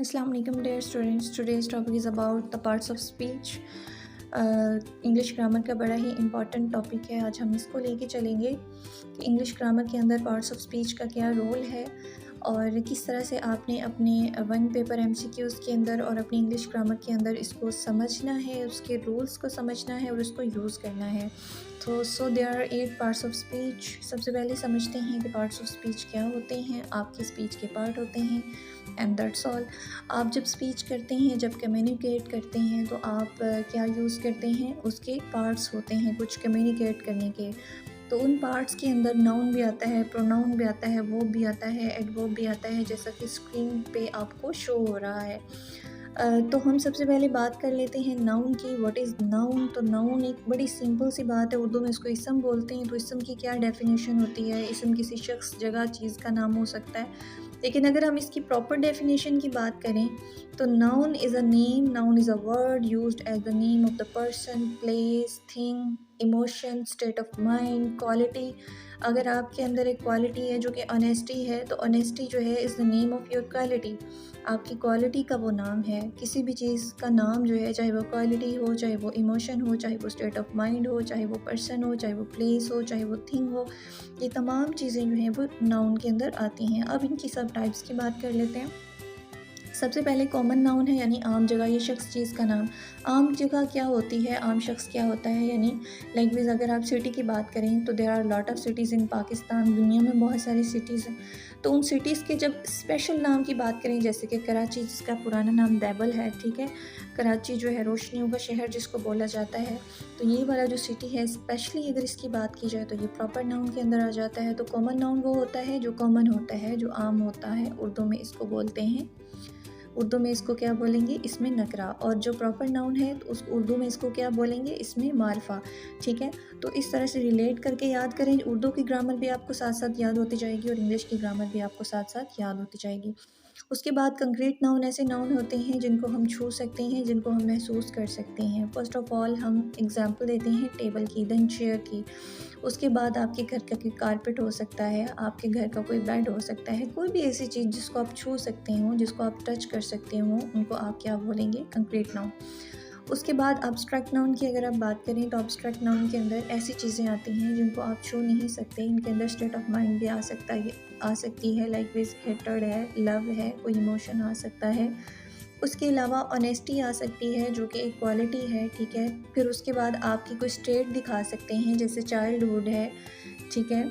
Assalamu alaikum dear students. Today's topic is about the parts of speech. English grammar का बड़ा ही important topic है। आज हम इसको लेके चलेंगे कि इंग्लिश ग्रामर के अंदर पार्ट्स ऑफ स्पीच का क्या रोल है और किस तरह से आपने अपने वन पेपर एमसीक्यूज़ के अंदर और अपनी इंग्लिश ग्रामर के अंदर इसको समझना है, उसके रूल्स को समझना है और उसको यूज़ करना है। तो there are 8 parts of speech. सबसे पहले समझते हैं कि पार्ट्स ऑफ स्पीच क्या होते हैं। आपकी स्पीच के पार्ट होते हैं एंड दैट्स ऑल। आप जब स्पीच करते हैं, जब कम्युनिकेट करते हैं तो आप क्या यूज़ करते हैं, उसके पार्ट्स होते हैं कुछ कम्युनिकेट करने के। तो उन पार्ट्स के अंदर नाउन भी आता है, प्रोनाउन भी आता है, वर्ब भी आता है, एडवर्ब भी आता है, जैसा कि स्क्रीन पे आपको शो हो रहा है। तो हम सबसे पहले बात कर लेते हैं नाउन की। What is noun? तो नाउन एक बड़ी सिंपल सी बात है। उर्दू में इसको इसम बोलते हैं। तो इसम की क्या डेफिनेशन होती है? इसम किसी शख्स, जगह, चीज़ का नाम हो सकता है। लेकिन अगर हम इसकी प्रॉपर डेफिनेशन की बात करें तो noun is a name, noun is a word used as the name of the person, place, thing, emotion, state of mind, quality. अगर आपके अंदर एक क्वालिटी है जो कि ऑनेस्टी है, तो ऑनेस्टी जो है is the name of your quality. आपकी क्वालिटी का वो नाम है। किसी भी चीज़ का नाम जो है, चाहे वो क्वालिटी हो, चाहे वो इमोशन हो, चाहे वो स्टेट ऑफ माइंड हो, चाहे वो पर्सन हो, चाहे वो प्लेस हो, चाहे वो थिंग हो, ये तमाम चीज़ें जो हैं वो नाउन के अंदर आती हैं। अब इनकी सब टाइप्स की बात कर लेते हैं। सबसे पहले कॉमन नाउन है, यानी आम जगह, ये शख्स चीज़ का नाम। आम जगह क्या होती है, आम शख्स क्या होता है, यानी लैंग्वेज अगर आप सिटी की बात करें तो there are lot of cities in Pakistan. दुनिया में बहुत सारी सिटीज़ हैं। तो उन सिटीज़ के जब स्पेशल नाम की बात करें, जैसे कि कराची, जिसका पुराना नाम बैबल है, ठीक है। कराची जो है रोशनियों का शहर जिसको बोला जाता है। तो ये वाला जो सिटी है, स्पेशली अगर इसकी बात की जाए तो ये प्रॉपर नाउन के अंदर आ जाता है। तो कॉमन नाउन वो होता है जो कॉमन होता है, जो आम होता है। उर्दू में इसको बोलते हैं, उर्दू में इसको क्या बोलेंगे, इसमें नकरा। और जो प्रॉपर नाउन है तो उस उर्दू में इसको क्या बोलेंगे, इसमें मारफा, ठीक है। तो इस तरह से रिलेट करके याद करें। उर्दू की ग्रामर भी आपको साथ साथ याद होती जाएगी और इंग्लिश की ग्रामर भी आपको साथ साथ याद होती जाएगी। उसके बाद कंक्रीट नाउन ऐसे नाउन होते हैं जिनको हम छू सकते हैं, जिनको हम महसूस कर सकते हैं। फर्स्ट ऑफ ऑल हम एग्जांपल देते हैं टेबल की, देन चेयर की। उसके बाद आपके घर का कोई कारपेट हो सकता है, आपके घर का कोई बेड हो सकता है, कोई भी ऐसी चीज़ जिसको आप छू सकते हो, जिसको आप टच कर सकते हो, उनको आप क्या बोलेंगे, कंक्रीट नाउन। उसके बाद अब्स्ट्रैक्ट नाउन की अगर आप बात करें तो अब्स्ट्रैक्ट नाउन के अंदर ऐसी चीज़ें आती हैं जिनको आप छू नहीं सकते। इनके अंदर स्टेट ऑफ माइंड भी आ सकती है, लाइक विज हेट्रेड है, लव है, कोई इमोशन आ सकता है। उसके अलावा ऑनेस्टी आ सकती है जो कि एक क्वालिटी है, ठीक है। फिर उसके बाद आपकी कोई स्टेट दिखा सकते हैं, जैसे चाइल्डहुड है, ठीक है।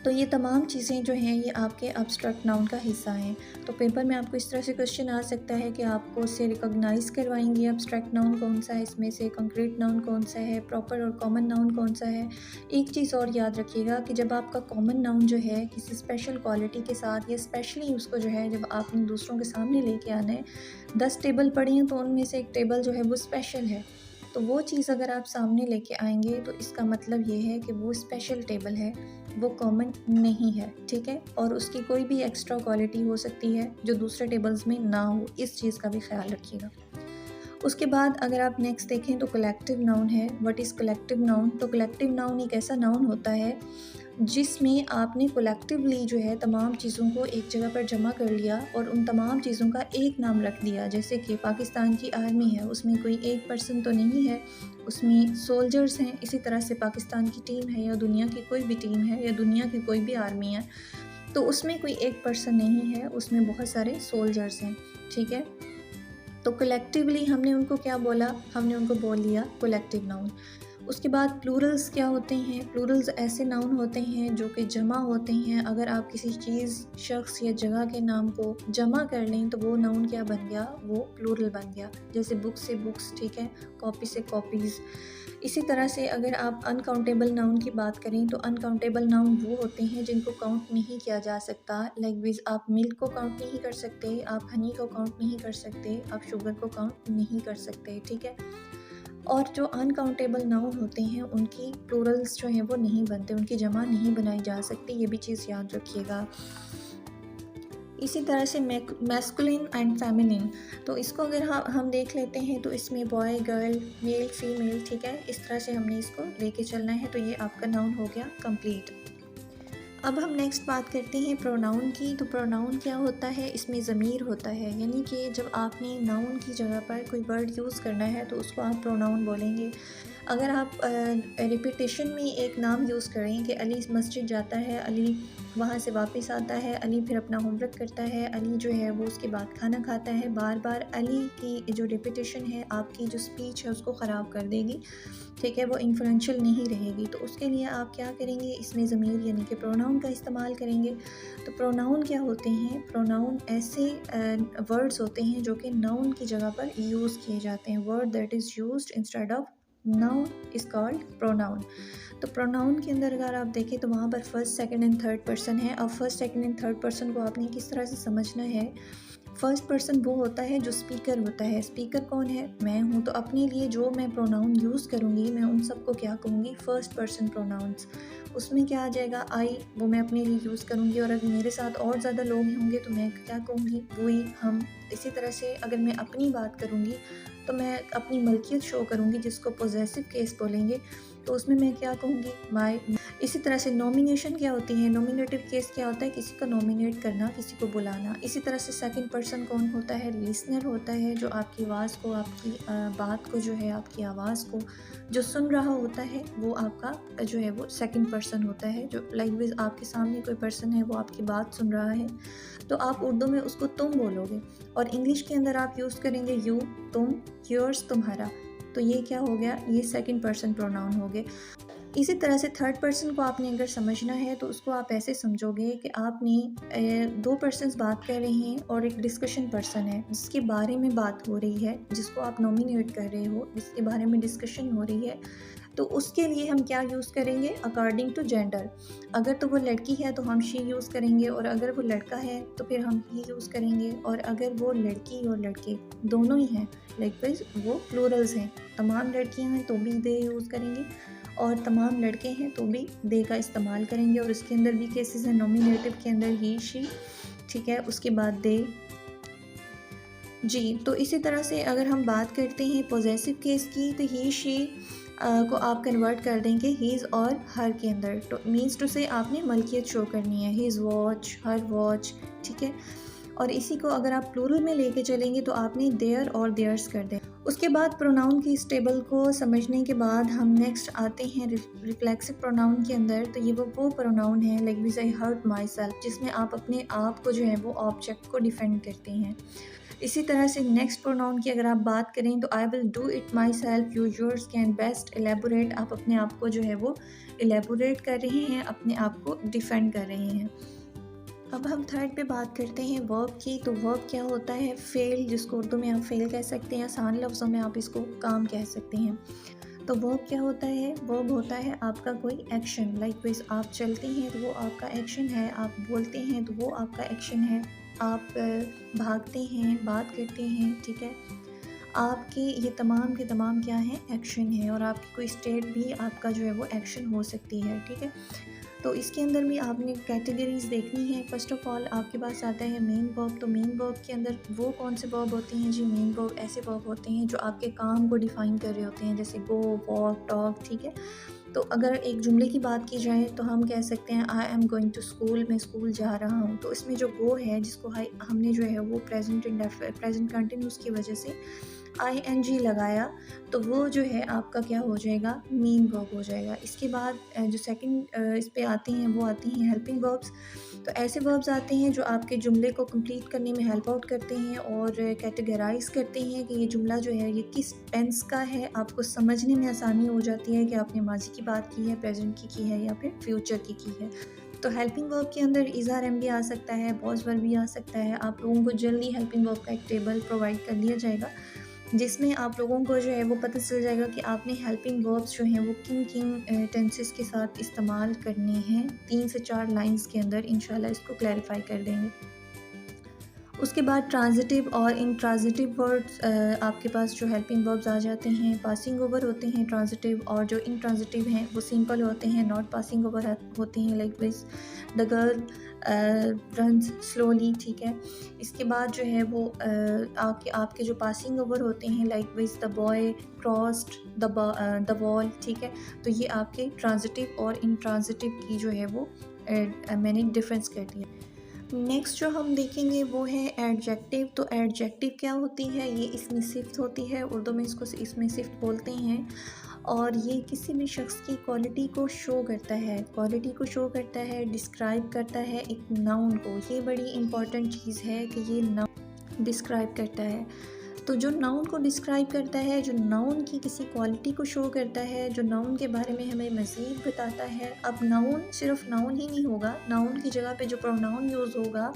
तो ये तमाम चीज़ें जो हैं ये आपके अब्स्ट्रैक्ट नाउन का हिस्सा हैं। तो पेपर में आपको इस तरह से क्वेश्चन आ सकता है कि आपको उससे रिकॉग्नाइज़ करवाएंगे अब्स्ट्रैक्ट नाउन कौन सा है, इसमें से कंक्रीट नाउन कौन सा है, प्रॉपर और कॉमन नाउन कौन सा है। एक चीज़ और याद रखिएगा कि जब आपका कॉमन नाउन जो है किसी स्पेशल क्वालिटी के साथ, या स्पेशली उसको जो है जब आपने दूसरों के सामने लेके आना है, 10 टेबल पड़ी हैं तो उनमें से एक टेबल जो है वो स्पेशल है, तो वो चीज़ अगर आप सामने लेके आएंगे तो इसका मतलब ये है कि वो स्पेशल टेबल है, वो कॉमन नहीं है, ठीक है। और उसकी कोई भी एक्स्ट्रा क्वालिटी हो सकती है जो दूसरे टेबल्स में ना हो, इस चीज़ का भी ख्याल रखिएगा। उसके बाद अगर आप नेक्स्ट देखें तो कलेक्टिव नाउन है। What is collective noun? तो कलेक्टिव नाउन एक ऐसा नाउन होता है जिसमें आपने कलेक्टिवली जो है तमाम चीज़ों को एक जगह पर जमा कर लिया और उन तमाम चीज़ों का एक नाम रख दिया। जैसे कि पाकिस्तान की आर्मी है, उसमें कोई एक पर्सन तो नहीं है, उसमें सोल्जर्स हैं। इसी तरह से पाकिस्तान की टीम है, या दुनिया की कोई भी टीम है, या दुनिया की कोई भी आर्मी है, तो उसमें कोई एक पर्सन नहीं है, उसमें बहुत सारे सोल्जर्स हैं, ठीक है। तो कलेक्टिवली हमने उनको क्या बोला, हमने उनको बोल लिया कलेक्टिव नाउन। उसके बाद प्लूरल्स क्या होते हैं? प्लूरल्स ऐसे नाउन होते हैं जो कि जमा होते हैं। अगर आप किसी चीज़, शख्स या जगह के नाम को जमा कर लें तो वो नाउन क्या बन गया, वो प्लूरल बन गया। जैसे बुक से बुक्स, ठीक है, कॉपी से कॉपीज़। इसी तरह से अगर आप अनकाउंटेबल नाउन की बात करें तो अनकाउंटेबल नाउन वो होते हैं जिनको काउंट नहीं किया जा सकता। लाइक विज आप मिल्क को काउंट नहीं कर सकते, आप हनी को काउंट नहीं कर सकते, आप शुगर को काउंट नहीं कर सकते, ठीक है। और जो अनकाउंटेबल नाउन होते हैं उनकी प्लूरल्स जो हैं वो नहीं बनते, उनकी जमा नहीं बनाई जा सकती, ये भी चीज़ याद रखिएगा। इसी तरह से मैस्कुलिन एंड फेमिनिन, तो इसको अगर हम देख लेते हैं तो इसमें बॉय, गर्ल, मेल, फीमेल, ठीक है, इस तरह से हमने इसको लेके चलना है। तो ये आपका नाउन हो गया कंप्लीट। अब हम नेक्स्ट बात करते हैं प्रोनाउन की। तो प्रोनाउन क्या होता है, इसमें ज़मीर होता है, यानी कि जब आपने नाउन की जगह पर कोई वर्ड यूज़ करना है तो उसको आप प्रोनाउन बोलेंगे। अगर आप रिपीटेशन में एक नाम यूज़ करें कि अली मस्जिद जाता है, अली वहाँ से वापस आता है, अली फिर अपना होमवर्क करता है, अली जो है वो उसके बाद खाना खाता है, बार बार अली की जो रिपीटेशन है आपकी जो स्पीच है उसको ख़राब कर देगी, ठीक है, वो इन्फ्लुएंशियल नहीं रहेगी। तो उसके लिए आप क्या करेंगे, इसमें ज़मीर यानी कि प्रोनाउन का इस्तेमाल करेंगे। तो प्रोनाउन क्या होते हैं, प्रोनाउन ऐसे वर्ड्स होते हैं जो कि नाउन की जगह पर यूज़ किए जाते हैं। Word that is used instead of noun is called pronoun. तो प्रोनाउन के अंदर अगर आप देखें तो वहाँ पर first, second and third person है। अब first, second and third person को आपने किस तरह से समझना है। फर्स्ट पर्सन वो होता है जो स्पीकर होता है। स्पीकर कौन है, मैं हूँ। तो अपने लिए जो मैं प्रोनाउन यूज़ करूँगी मैं उन सबको क्या कहूँगी, फर्स्ट पर्सन प्रोनाउंस। उसमें क्या आ जाएगा, आई, वो मैं अपने लिए यूज़ करूँगी। और अगर मेरे साथ और ज़्यादा लोग होंगे तो मैं क्या कहूँगी, वी, हम। इसी तरह से अगर मैं अपनी बात करूँगी तो मैं अपनी मलकियत शो करूँगी, जिसको पोजेसिव केस बोलेंगे। तो उसमें मैं क्या कहूँगी, माई। इसी तरह से नॉमिनेशन क्या होती है, नॉमिनेटिव केस क्या होता है, किसी को नॉमिनेट करना, किसी को बुलाना। इसी तरह से सेकंड पर्सन कौन होता है, लिसनर होता है, जो आपकी आवाज़ को, आपकी बात को जो है, आपकी आवाज़ को जो सुन रहा होता है वो आपका जो है वो सेकंड पर्सन होता है। जो लाइक आपके सामने कोई पर्सन है वो आपकी बात सुन रहा है तो आप उर्दू में उसको तुम बोलोगे, और इंग्लिश के अंदर आप यूज़ करेंगे यू, तुम, योर्स, तुम्हारा। तो ये क्या हो गया, ये सेकंड पर्सन प्रोनाउन हो गए। इसी तरह से थर्ड पर्सन को आपने अगर समझना है तो उसको आप ऐसे समझोगे कि आपने दो पर्सन्स बात कर रहे हैं और एक डिस्कशन पर्सन है जिसके बारे में बात हो रही है, जिसको आप नॉमिनेट कर रहे हो, जिसके बारे में डिस्कशन हो रही है। तो उसके लिए हम क्या यूज़ करेंगे, अकॉर्डिंग टू जेंडर। अगर तो वो लड़की है तो हम शी यूज़ करेंगे, और अगर वो लड़का है तो फिर हम ही यूज़ करेंगे। और अगर वो लड़की और लड़के दोनों ही हैं, लाइक वो प्लूरल्स हैं, तमाम लड़कियां हैं तो भी दे यूज़ करेंगे, और तमाम लड़के हैं तो भी दे का इस्तेमाल करेंगे। और उसके अंदर भी केसेस हैं, नॉमिनेटिव के अंदर ही, शी, ठीक है, उसके बाद दे, जी। तो इसी तरह से अगर हम बात करते हैं पॉजेसिव केस की, तो ही, शी को आप कन्वर्ट कर देंगे हीज़ और हर के अंदर। तो मीन्स टू से आपने मलकियत शो करनी है, हीज़ वॉच, हर वॉच, ठीक है। और इसी को अगर आप प्लूरल में लेके चलेंगे तो आपने देयर और देयर्स कर दें। उसके बाद प्रोनाउन की इस टेबल को समझने के बाद हम नेक्स्ट आते हैं रिफ्लेक्सिव प्रोनाउन के अंदर। तो ये वो प्रोनाउन है likewise I hurt myself, जिसमें आप अपने आप को जो है वो ऑब्जेक्ट को डिफेंड करते हैं। इसी तरह से नेक्स्ट प्रोनाउन की अगर आप बात करें तो I will do it my self, you, yours, can, best, elaborate. आप अपने आप को जो है वो एलेबोरेट कर रहे हैं, अपने आप को डिफेंड कर रहे हैं। अब हम थर्ड पे बात करते हैं वर्ब की। तो वर्ब क्या होता है, फेल, जिसको उर्दू में आप फेल कह सकते हैं, आसान लफ्ज़ों में आप इसको काम कह सकते हैं। तो वर्ब क्या होता है, वर्ब होता है आपका कोई एक्शन। लाइक वाइज आप चलते हैं तो वो आपका एक्शन है, आप बोलते हैं तो वो आपका एक्शन है, आप भागते हैं, बात करते हैं, ठीक है, आपके ये तमाम के तमाम क्या हैं, एक्शन है। और आपकी कोई स्टेट भी आपका जो है वो एक्शन हो सकती है, ठीक है। तो इसके अंदर भी आपने कैटेगरीज देखनी है। फर्स्ट ऑफ ऑल आपके पास आता है मेन वर्ब। तो मेन वर्ब के अंदर वो कौन से वर्ब होते हैं जी, मेन वर्ब ऐसे वर्ब होते हैं जो आपके काम को डिफ़ाइन कर रहे होते हैं, जैसे गो, वॉक, टॉक, ठीक है। तो अगर एक जुमले की बात की जाए तो हम कह सकते हैं I am going to school, मैं स्कूल जा रहा हूँ। तो इसमें जो गो है, जिसको हमने जो है वो प्रेजेंट कंटिन्यूस की वजह से ing लगाया, तो वो जो है आपका क्या हो जाएगा, मेन वर्ब हो जाएगा। इसके बाद जो सेकंड इस पे आती हैं वो आती हैं हेल्पिंग वर्ब्स। तो ऐसे वर्ब्स आते हैं जो आपके जुमले को कंप्लीट करने में हेल्प आउट करते हैं और कैटेगराइज करते हैं कि ये जुमला जो है ये किस टेंस का है। आपको समझने में आसानी हो जाती है कि आपने माजी की बात की है, प्रेजेंट की है या फिर फ्यूचर की है। तो हेल्पिंग वर्ब के अंदर इज़ आर एम भी आ सकता है, पॉज वर्ब भी आ सकता है। आप लोगों को जल्दी हेल्पिंग वर्ब का एक टेबल प्रोवाइड कर दिया जाएगा, जिसमें आप लोगों को जो है वो पता चल जाएगा कि आपने हेल्पिंग वर्ब्स जो हैं वो किन किन टेंसेस के साथ इस्तेमाल करने हैं। 3 से 4 लाइंस के अंदर इंशाल्लाह इसको क्लैरिफाई कर देंगे। उसके बाद ट्रांजिटिव और इंट्रांजिटिव वर्ड्स आपके पास जो हेल्पिंग वर्ब्स आ जाते हैं, पासिंग ओवर होते हैं ट्रांजिटिव, और जो इंट्रांजिटिव हैं वो सिंपल होते हैं, नॉट पासिंग ओवर होते हैं, like this the girl runs slowly, ठीक है। इसके बाद जो है वो आपके जो पासिंग ओवर होते हैं, likewise the boy crossed the wall, ठीक है। तो ये आपके ट्रांजिटिव और इंट्रांजिटिव की जो है वो मैंने डिफरेंस कर दिया। नेक्स्ट जो हम देखेंगे वो है एडजेक्टिव। तो एडजेक्टिव क्या होती है, ये इसमें सिफ्त होती है, उर्दू में इसको इसमें सिफ्त बोलते हैं, और ये किसी भी शख्स की क्वालिटी को शो करता है, क्वालिटी को शो करता है, डिस्क्राइब करता है एक नाउन को। ये बड़ी इंपॉर्टेंट चीज़ है कि ये नाउन डिस्क्राइब करता है। तो जो नाउन को डिस्क्राइब करता है, जो नाउन की किसी क्वालिटी को शो करता है, जो नाउन के बारे में हमें मज़ीद बताता है। अब नाउन सिर्फ नाउन ही नहीं होगा, नाउन की जगह पे जो प्रोनाउन यूज़ होगा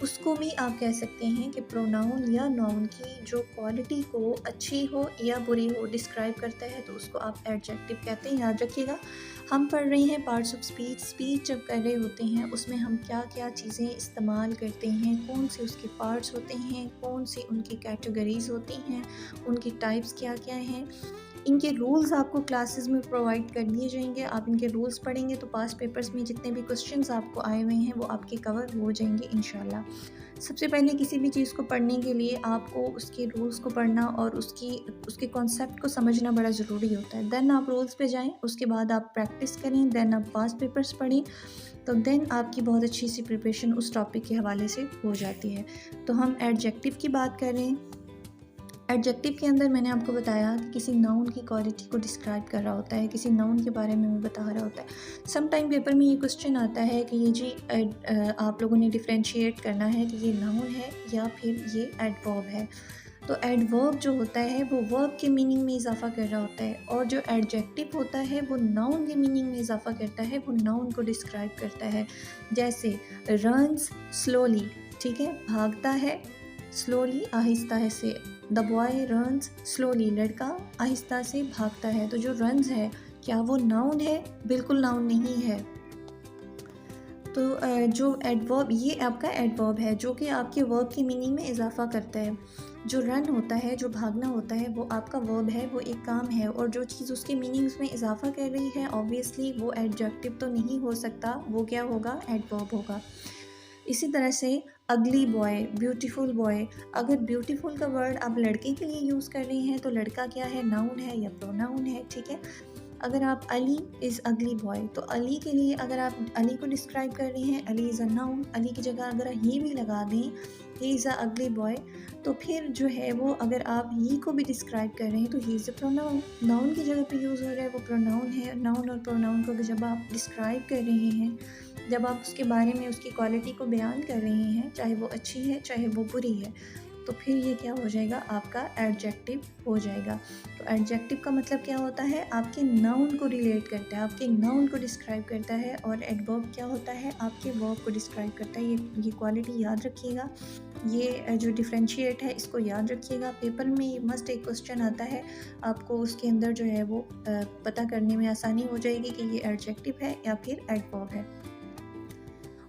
उसको भी आप कह सकते हैं कि प्रोनाउन या नाउन की जो क्वालिटी को अच्छी हो या बुरी हो डिस्क्राइब करता है, तो उसको आप एडजेक्टिव कहते हैं। याद रखिएगा, हम पढ़ रहे हैं पार्ट्स ऑफ स्पीच। स्पीच जब कर रहे होते हैं उसमें हम क्या क्या चीज़ें इस्तेमाल करते हैं, कौन से उसके पार्ट्स होते हैं, कौन सी उनकी कैटेगरीज़ होती हैं, उनकी टाइप्स क्या क्या हैं, इनके रूल्स आपको क्लासेस में प्रोवाइड कर दिए जाएंगे। आप इनके रूल्स पढ़ेंगे तो पास पेपर्स में जितने भी क्वेश्चंस आपको आए हुए हैं वो आपके कवर हो जाएंगे इंशाल्लाह। सबसे पहले किसी भी चीज़ को पढ़ने के लिए आपको उसके रूल्स को पढ़ना और उसके कॉन्सेप्ट को समझना बड़ा ज़रूरी होता है। देन आप रूल्स पे जाएं, उसके बाद आप प्रैक्टिस करें, देन आप पास पेपर्स पढ़ें, तो देन आपकी बहुत अच्छी सी प्रिपरेशन उस टॉपिक के हवाले से हो जाती है। तो हम एडजेक्टिव की बात करें। एडजेक्टिव के अंदर मैंने आपको बताया कि किसी नाउन की क्वालिटी को डिस्क्राइब कर रहा होता है, किसी नाउन के बारे में बता रहा होता है। सम टाइम पेपर में ये क्वेश्चन आता है कि ये जी आप लोगों ने डिफ्रेंशिएट करना है कि ये नाउन है या फिर ये एडवर्ब है। तो एडवर्ब जो होता है वो वर्ब के मीनिंग में इजाफा कर रहा होता है, और जो एडजेक्टिव होता है वो नाउन के मीनिंग में इजाफा करता है, वो नाउन को डिस्क्राइब करता है। जैसे रन्स स्लोली, ठीक है, भागता है स्लोली, आहिस्ता से। द बॉय रन्स स्लोली, लड़का आहिस्ता से भागता है। तो जो रन्स है क्या वो नाउन है? बिल्कुल नाउन नहीं है। तो जो एडवर्ब, ये आपका एडवर्ब है जो कि आपके वर्ब की मीनिंग में इजाफा करता है। जो रन होता है, जो भागना होता है, वो आपका वर्ब है, वो एक काम है, और जो चीज़ उसके मीनिंग्स में इजाफा कर रही है ऑब्वियसली वो एडजेक्टिव तो नहीं हो सकता, वो क्या होगा? एडवर्ब होगा। इसी तरह से अगली बॉय, ब्यूटीफुल बॉय। अगर ब्यूटीफुल का वर्ड आप लड़के के लिए यूज़ कर रहे हैं तो लड़का क्या है? नाउन है या प्रोनाउन है, ठीक है। अगर आप अली इज़ अगली बॉय, तो अली के लिए अगर आप अली को डिस्क्राइब कर रहे हैं, Ali is a noun, Ali की जगह अगर ही भी लगा दें, ही इज़ अ अगली बॉय, तो फिर जो है वो अगर आप ही को भी डिस्क्राइब कर रहे हैं तो he is a pronoun. Noun की जगह पे यूज़ हो रहा है, वो प्रोनाउन है। नाउन और प्रोनाउन को जब आप डिस्क्राइब कर रहे हैं, जब आप उसके बारे में उसकी क्वालिटी को बयान कर रहे हैं, चाहे वो अच्छी है चाहे वो बुरी है, तो फिर ये क्या हो जाएगा? आपका एडजेक्टिव हो जाएगा। तो एडजेक्टिव का मतलब क्या होता है? आपके नाउन को रिलेट करता है, आपके नाउन को डिस्क्राइब करता है। और एडवर्ब क्या होता है? आपके वर्ब को डिस्क्राइब करता है। ये क्वालिटी याद रखिएगा, ये जो डिफ्रेंशिएट है इसको याद रखिएगा। पेपर में ये मस्ट एक क्वेश्चन आता है, आपको उसके अंदर जो है वो पता करने में आसानी हो जाएगी कि ये एडजेक्टिव है या फिर एडवर्ब है।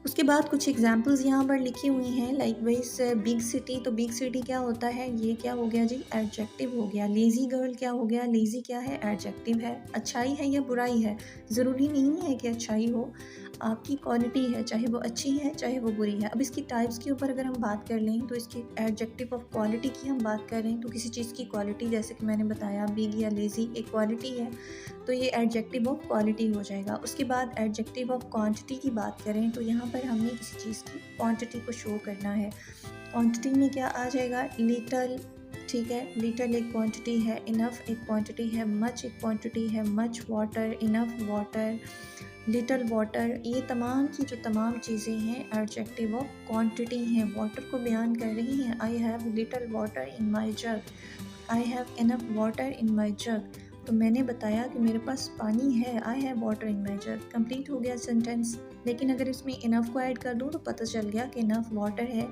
उसके बाद कुछ एग्जांपल्स यहाँ पर लिखी हुई हैं, लाइक वाइज बिग सिटी। तो बिग सिटी क्या होता है? ये क्या हो गया जी? एडजेक्टिव हो गया। लेज़ी गर्ल क्या हो गया? लेज़ी क्या है? एडजेक्टिव है। अच्छाई है या बुराई है? ज़रूरी नहीं है कि अच्छाई हो, आपकी क्वालिटी है, चाहे वो अच्छी है चाहे वो बुरी है। अब इसकी टाइप्स के ऊपर अगर हम बात कर लें तो इसकी एडजेक्टिव ऑफ क्वालिटी की हम बात करें तो किसी चीज़ की क्वालिटी, जैसे कि मैंने बताया बिग या लेज़ी एक क्वालिटी है, तो ये एडजेक्टिव ऑफ क्वालिटी हो जाएगा। उसके बाद एडजेक्टिव ऑफ क्वांटिटी की बात करें तो यहाँ पर हमने किसी चीज़ की क्वांटिटी को शो करना है। क्वांटिटी में क्या आ जाएगा? लिटल, ठीक है, लिटल एक क्वांटिटी है, इनफ एक क्वांटिटी है, मच एक क्वांटिटी है, much water, enough water, little water. ये तमाम की जो तमाम चीज़ें हैं एडजेक्टिव ऑफ क्वांटिटी हैं, वाटर को बयान कर रही हैं। I have little water in my jug, I have enough water in my jug. तो मैंने बताया कि मेरे पास पानी है, I have water in my jug, complete हो गया सेंटेंस। लेकिन अगर इसमें इनफ को ऐड कर दूँ तो पता चल गया कि इनफ वाटर है।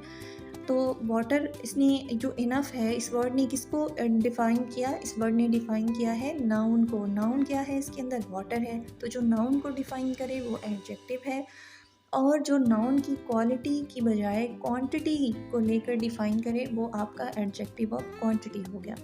तो वाटर, इसने जो इनफ है, इस वर्ड ने किसको डिफ़ाइन किया? इस वर्ड ने डिफ़ाइन किया है नाउन को। नाउन क्या है? इसके अंदर वाटर है। तो जो नाउन को डिफ़ाइन करे वो एडजेक्टिव है, और जो नाउन की क्वालिटी की बजाय क्वांटिटी को लेकर डिफ़ाइन करे वो आपका एडजेक्टिव ऑफ क्वांटिटी हो गया।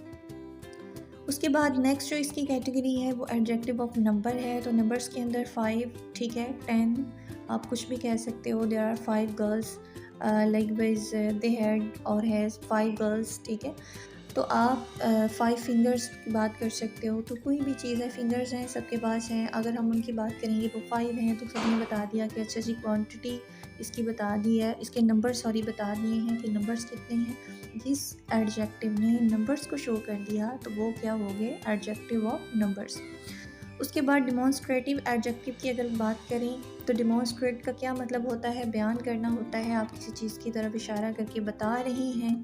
उसके बाद नेक्स्ट जो इसकी कैटेगरी है वो एडजेक्टिव ऑफ नंबर है। तो नंबर्स के अंदर 5, ठीक है, 10, आप कुछ भी कह सकते हो। There are 5 girls, likewise they had और हैज़ 5 गर्ल्स, ठीक है। तो आप 5 फिंगर्स की बात कर सकते हो। तो कोई भी चीज़ है, फिंगर्स हैं, सबके पास हैं। अगर हम उनकी बात करेंगे वो 5 हैं, तो सबने बता दिया कि अच्छा जी क्वांटिटी इसकी बता दी है, इसके नंबर सॉरी बता दिए हैं कि नंबर्स कितने हैं। जिस एडजेक्टिव ने नंबर्स को शो कर दिया तो वो क्या हो गए, एडजेक्टिव ऑफ नंबर्स। उसके बाद डिमॉन्स्ट्रेटिव एडजेक्टिव की अगर बात करें तो डिमॉन्स्ट्रेट का क्या मतलब होता है, बयान करना होता है। आप किसी चीज़ की तरफ इशारा करके बता रहे हैं,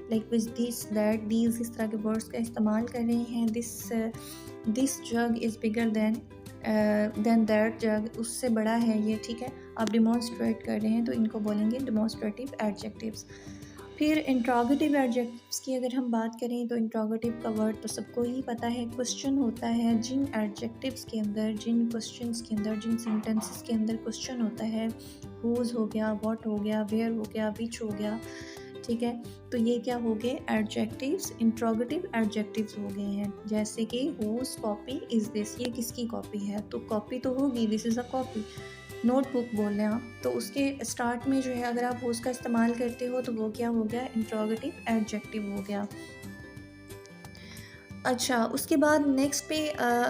like with this that these, इस तरह के वर्ड्स का इस्तेमाल कर रहे हैं। This jug is bigger than that jug, उससे बड़ा है ये, ठीक है। आप डिमॉन्स्ट्रेट कर रहे हैं तो इनको बोलेंगे डिमॉन्स्ट्रेटिव एडजेक्टिव्स। फिर इंट्रोगेटिव एडजेक्टिव्स की अगर हम बात करें तो इंट्रोगेटिव का वर्ड तो सबको ही पता है, क्वेश्चन होता है। जिन एडजेक्टिव्स के अंदर, जिन क्वेश्चंस के अंदर, जिन सेंटेंसेस के अंदर क्वेश्चन होता है, हुज हो गया, व्हाट हो गया, वेयर हो गया, विच हो गया, ठीक है। तो ये क्या हो गए, एडजेक्टिव्स, इंट्रोगेटिव एडजेक्टिव्स हो गए हैं। जैसे कि हुज कॉपी इज़ दिस, ये किसकी कॉपी है, तो कॉपी तो होगी, this is a copy. Notebook बोल रहे हैं आप, तो उसके स्टार्ट में जो है अगर आप हुज का इस्तेमाल करते हो तो वो क्या हो गया, इंट्रोगेटिव एडजेक्टिव हो गया। अच्छा, उसके बाद नेक्स्ट पे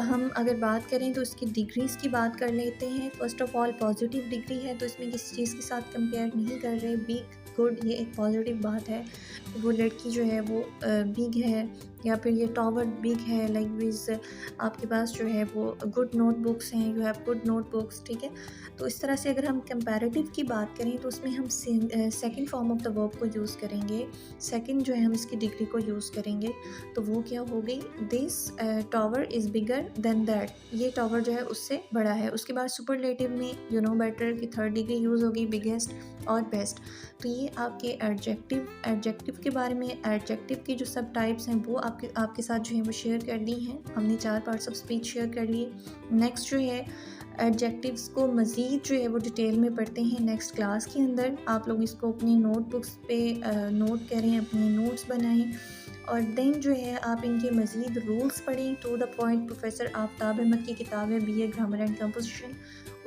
हम अगर बात करें तो इसकी डिग्रीज़ की बात कर लेते हैं। First of all positive degree है, तो इसमें किसी चीज़ के साथ कंपेयर नहीं कर रहे। बिग, गुड, ये एक पॉजिटिव बात है। वो लड़की जो है वो बिग है, या फिर ये टॉवर बिग है, लाइक विज आपके पास जो है वो गुड नोटबुक्स हैं, यू हैव गुड नोटबुक्स, ठीक है। तो इस तरह से अगर हम कंपैरेटिव की बात करें तो उसमें हम second form of the verb को यूज़ करेंगे। सेकंड जो है हम इसकी डिग्री को यूज़ करेंगे, तो वो क्या हो गई, this tower is bigger than that, ये टावर जो है उससे बड़ा है। उसके बाद सुपरलेटिव में यू नो बेटर की थर्ड डिग्री यूज़ होगी, बिगेस्ट और बेस्ट। तो ये आपके एडजेक्टिव के बारे में, एडजेक्टिव की जो सब टाइप्स हैं वो आपके साथ जो है वो शेयर कर दी हैं। हमने 4 पार्ट्स ऑफ स्पीच शेयर कर लिए। नेक्स्ट जो है एडजेक्टिव्स को मज़ीद जो है वो डिटेल में पढ़ते हैं नेक्स्ट क्लास के अंदर। आप लोग इसको अपनी नोटबुक्स पे नोट करें, अपने नोट्स बनाएं, और देन जो है आप इनके मज़ीद रूल्स पढ़ें। To the point professor Aftab Ahmad की किताब है BA ग्रामर एंड कंपोजिशन,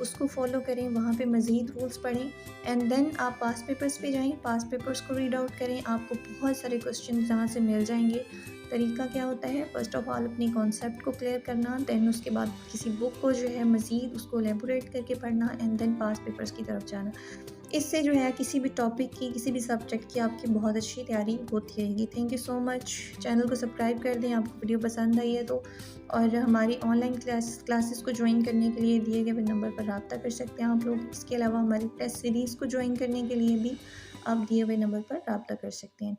उसको फॉलो करें, वहाँ पे मज़ीद रूल्स पढ़ें। एंड देन आप पास पेपर्स पे जाएं, पास पेपर्स को रीड आउट करें, आपको बहुत सारे क्वेश्चन जहाँ से मिल जाएंगे। तरीका क्या होता है, फर्स्ट ऑफ ऑल अपने कॉन्सेप्ट को क्लियर करना, देन उसके बाद किसी बुक को जो है मज़ीद उसको एलेबोरेट करके पढ़ना, एंड देन पास पेपर्स की तरफ जाना। इससे जो है किसी भी टॉपिक की, किसी भी सब्जेक्ट की आपकी बहुत अच्छी तैयारी होती रहेगी। Thank you so much. Channel को सब्सक्राइब कर दें आपको वीडियो पसंद आई है तो, और हमारी ऑनलाइन क्लासेस को ज्वाइन करने के लिए दिए गए नंबर पर रब्ता कर सकते हैं आप लोग। इसके अलावा हमारी टेस्ट सीरीज़ को ज्वाइन करने के लिए भी आप दिए हुए नंबर पर रब्ता कर सकते हैं।